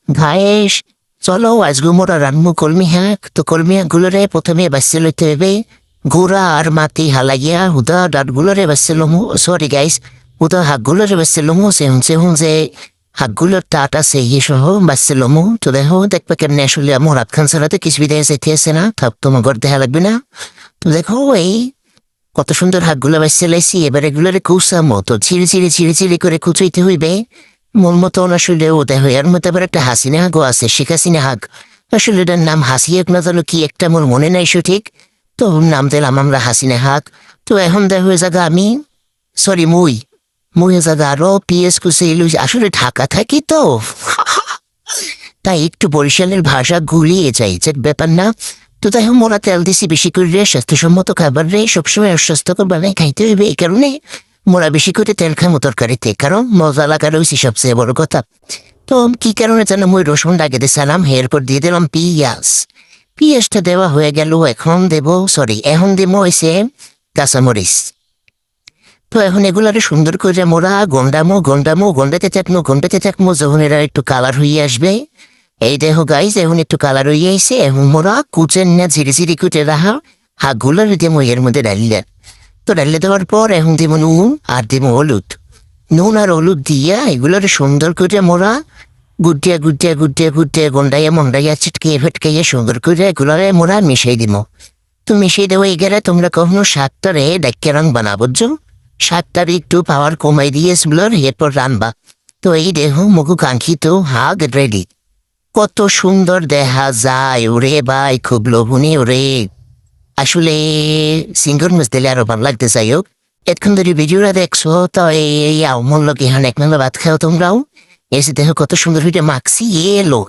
ঘায়েস চলো আজকে মোরা রান্নু কলমি শাক তো কলমি শাকগুলোরে প্রথমে বাচ্চা লইতে হবে গুড়া আর মাটি হালাইয়া হুদা ডাটগুলোরে বাচ্চা লমু সরি গাইস হুদা শাকগুলোরে বাচ্চা লমু সেহুন যে শাকগুলোর টাট আছে ই সহ বাচ্চা লমু তো দেখো দেখবে কেমনে আসলে আমার হাত খান ছাড়াতে কিছু বিদায় যেতে আছে না থাক তোমার ঘর দেখা লাগবে না তো দেখো এই কত সুন্দর শাকগুলো বাচ্চা লাইছি এবার এগুলোরে কুচামো তো চিড়ি করে কুচাইতে হইবে মন মতন আসলে ওটা হয় আর মতো আবার একটা হাসিনা হাগও আছে শেখ হাসিনা হাগ আসলে এটার নাম হাসি এক না জানো কি একটা মোর মনে নাই সঠিক তো নাম দিলাম আমরা হাসিনা হাগ তো এখন দেখ হয়ে জায়গা আমি সরি মুই জায়গা আরো পিএস কুচে আসলে ঢাকা থাকি তো তাই একটু বরিশালের ভাষা গুলিয়ে যাই যে ব্যাপার না তো তাই মোরা তেল দিছি বেশি করে রে স্বাস্থ্যসম্মত খাবার রে সবসময় অস্বাস্থ্যকর বানাই খাইতে হইবে এই কারণে মোরা বেশি করে তেল খামো তরকারিতে কারণ মজা লাগা রয়েছে সবচেয়ে বড় কথা তো কি কারণে যেন মই রসুন ডাকে দিয়েছিলাম এরপর দিয়ে দিলাম পিঁয়াজটা দেওয়া হয়ে গেল এখন দেবো হয়েছে কাঁচামরিচ তো এখন এগুলারে সুন্দর করে মোরা গন্ডাতে থাকমো যখন এরা একটু কালার হয়ে আসবে এই দেখো গাইজ এখন একটু কালার হয়ে আইছে এখন মোরা কুচেন না ঝিরি কুচে রাখা হাঁকগুলার দেবো এর মধ্যে ডালিয়া তো ডালিয়ে দেওয়ার পর এখন দিব নুন আর দিব হলুদ নুন আর হলুদ দিয়া এগুলোর সুন্দর করে মোরা গুটিয়া গন্ডাইয়া ফেটকাইয়া সুন্দর করে এগুলোরে মোরা মিশাই দিব তো মিশিয়ে দেবো এগেরা তোমরা কখনো শাকটারে ডাক্কে রং বানাবো শাকটার একটু পাওয়ার কমাই দিয়ে এসগুলোর এরপর রানবা তো এই দেখো মুখু কাঙ্ক্ষিত হাগ রেডি কত সুন্দর দেখা যায় ওরে ভাই খুব লোভনীয় রে আসলে সিঙ্গর মাছ দিলে আরো ভালো লাগতে চাই হোক এতক্ষণ ধরে ভিডিওটা দেখছো তো এই মূল্য কি হান এক মেলা ভাত খাও তোমরাও এসে দেখো কত সুন্দর হইতে মাখছি এলো